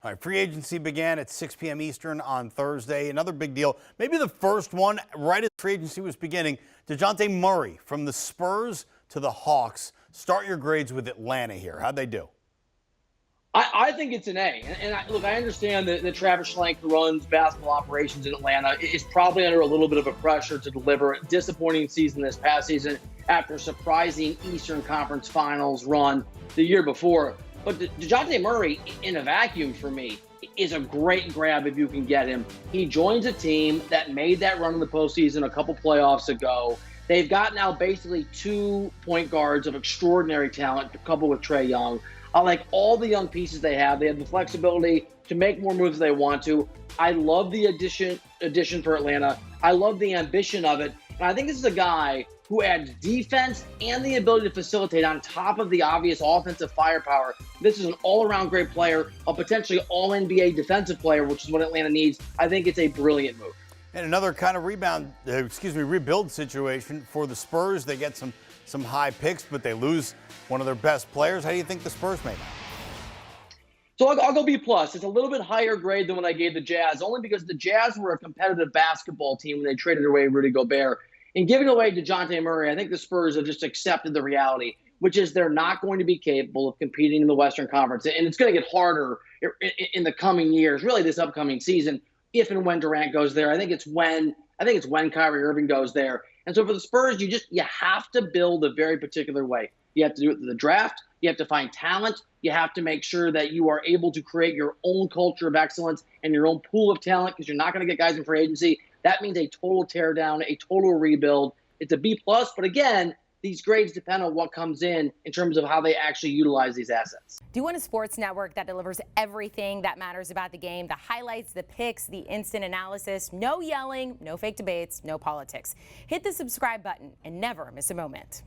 All right, free agency began at 6 p.m. Eastern on Thursday. Another big deal, maybe the first one right as free agency was beginning. Dejounte Murray from the Spurs to the Hawks. Start your grades with Atlanta here. How'd they do? I think it's an A. Look, I understand that Travis Schlenk, who runs basketball operations in Atlanta, is probably under a little bit of a pressure to deliver a disappointing season this past season after a surprising Eastern Conference Finals run the year before. But Dejounte Murray, in a vacuum for me, is a great grab if you can get him. He joins a team that made that run in the postseason a couple playoffs ago. They've got now basically 2 point guards of extraordinary talent, coupled with Trae Young. I like all the young pieces they have. They have the flexibility to make more moves if they want to. I love the addition for Atlanta. I love the ambition of it. And I think this is a guy who adds defense and the ability to facilitate on top of the obvious offensive firepower. This is an all-around great player, a potentially all-NBA defensive player, which is what Atlanta needs. I think it's a brilliant move. And another kind of rebuild situation for the Spurs. They get some high picks, but they lose one of their best players. How do you think the Spurs made that? So I'll go B+. It's a little bit higher grade than what I gave the Jazz, only because the Jazz were a competitive basketball team when they traded away Rudy Gobert. In giving away Dejounte Murray, I think the Spurs have just accepted the reality, which is they're not going to be capable of competing in the Western Conference. And it's going to get harder in the coming years, really this upcoming season, if and when Durant goes there. I think it's when Kyrie Irving goes there. And so for the Spurs, you have to build a very particular way. You have to do it through the draft. You have to find talent. You have to make sure that you are able to create your own culture of excellence and your own pool of talent, because you're not going to get guys in free agency. That means a total teardown, a total rebuild. It's a B+, but again, these grades depend on what comes in terms of how they actually utilize these assets. Do you want a sports network that delivers everything that matters about the game? The highlights, the picks, the instant analysis, no yelling, no fake debates, no politics. Hit the subscribe button and never miss a moment.